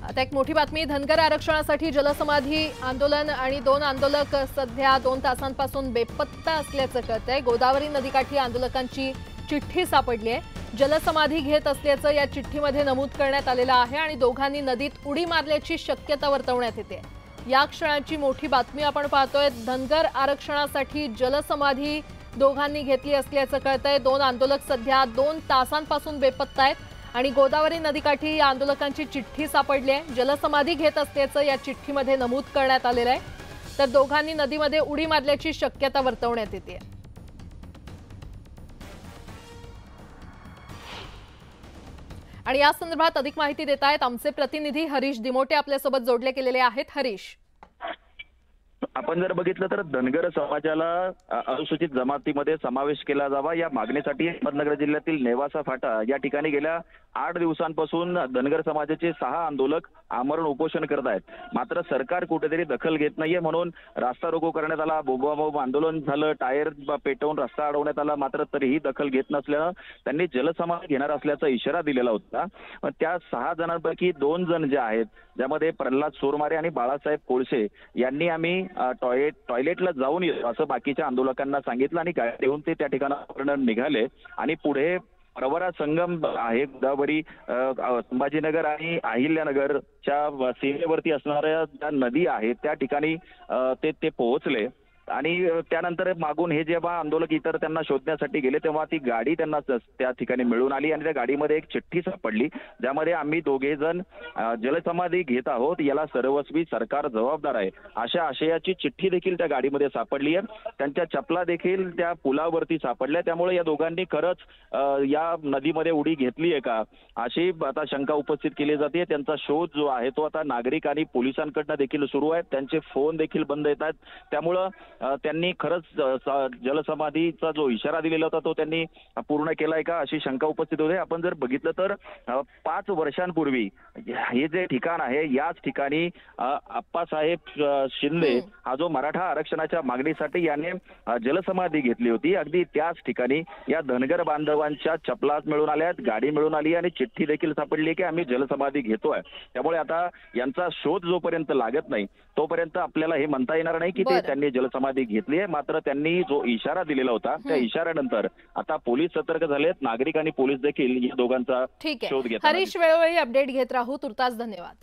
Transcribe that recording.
आता एक मोठी बातमी, धनगर आरक्षणासाठी जलसमाधी आंदोलन आणि 2 आंदोलक सध्या 2 तासांपासून बेपत्ता असल्याचं कळतंय। गोदावरी नदीकाठी आंदोलकांची चिठ्ठी सापडली आहे। जलसमाधी घेत असल्याचं या चिठ्ठीमध्ये नमूद करण्यात आलेलं आहे आणि दोघांनी नदीत उडी मारल्याची शक्यता वर्तवण्यात येते। या क्षणाची मोठी बातमी आपण पाहतोय। धनगर आरक्षणासाठी जलसमाधी दोघांनी घेतली असल्याचं कळतंय। 2 आंदोलक सध्या 2 तासांपासून बेपत्ता आहेत आणि गोदावरी नदीकाठी या आंदोलकांची चिठ्ठी सापडली आहे। जलसमाधी घेत असल्याचं या चिठ्ठीमध्ये नमूद करण्यात आलेलं आहे। तर दोघांनी नदीमध्ये उडी मारल्याची शक्यता वर्तवण्यात येते। आणि या संदर्भात अधिक माहिती देत आहेत आमचे प्रतिनिधी हरीश दिमोटे आपल्यासोबत जोडले गेलेले आहेत। हरीश, आपण जर बघितलं तर धनगर समाजाला अनुसूचित जमातीमध्ये समावेश केला जावा या मागणीसाठी अहमदनगर जिल्ह्यातील नेवासा फाटा या ठिकाणी गेल्या 8 दिवसांपासून धनगर समाजाचे 6 आंदोलक आमरण उपोषण करत आहेत। मात्र सरकार कुठेतरी दखल घेत नाहीये, म्हणून रास्ता रोको करण्यात आला, बोंबाबोंब आंदोलन झालं, टायर पेटवून रस्ता अडवण्यात आला, मात्र तरीही दखल घेत नसल्यानं त्यांनी जलसमाधी घेणार असल्याचा इशारा दिलेला होता। त्या 6 जणांपैकी 2 जण जे आहेत, ज्यामध्ये प्रल्हाद सोरमारे आणि बाळासाहेब कोळसे यांनी आम्ही टॉयलेटला जाऊन येतो असं बाकीच्या आंदोलकांना सांगितलं आणि गाडी घेऊन ते त्या ठिकाणावरून निघाले आणि पुढे प्रवरा संगम आहे, गोदावरी संभाजीनगर आणि अहिल्यानगरच्या सीमेवरती असणाऱ्या ज्या नदी आहे त्या ठिकाणी ते पोहोचले आणि त्यानंतर मागून हे जेव्हा आंदोलक इतर त्यांना शोधण्यासाठी गेले तेव्हा ती गाडी त्यांना त्या ठिकाणी मिळून आली आणि त्या गाडीमध्ये एक चिठ्ठी सापडली, ज्यामध्ये आम्ही दोघे जण जलसमाधी घेत आहोत, याला सर्वस्वी सरकार जबाबदार आहे अशा आशयाची चिठ्ठी देखील त्या गाडीमध्ये सापडली आहे। त्यांच्या चपला देखील त्या पुलावरती सापडल्या। त्यामुळे या दोघांनी खरंच या नदीमध्ये उडी घेतली आहे का अशी आता शंका उपस्थित केली जाते। त्यांचा शोध जो आहे तो आता नागरिक आणि पोलिसांकडनं देखील सुरू आहे। त्यांचे फोन देखील बंद येतात। त्यामुळं त्यांनी खरंच जलसमाधीचा जो इशारा दिलेला होता तो त्यांनी पूर्ण केलाय का अशी शंका उपस्थित होते। आपण जर बघितलं तर 5 वर्षांपूर्वी हे जे ठिकाण आहे याच ठिकाणी आप्पासाहेब शिंदे हा जो मराठा आरक्षणाच्या मागणीसाठी याने जलसमाधी घेतली होती, अगदी त्याच ठिकाणी या धनगर बांधवांच्या चपला मिळून आल्यात, गाडी मिळून आली आणि चिठ्ठी देखील सापडली की आम्ही जलसमाधी घेतोय। त्यामुळे आता यांचा शोध जोपर्यंत लागत नाही तोपर्यंत आपल्याला हे म्हणता येणार नाही की ते त्यांनी जलसमाधी घेतली आहे। मात्र त्यांनी जो इशारा दिलेला होता त्या इशाऱ्यानंतर आता पोलीस सतर्क झालेत, नागरिक आणि पोलीस देखील या दोघांचा शोध घेत आहेत। हरीश, वेळोवेळी अपडेट घेत राहू। तुर्तास धन्यवाद।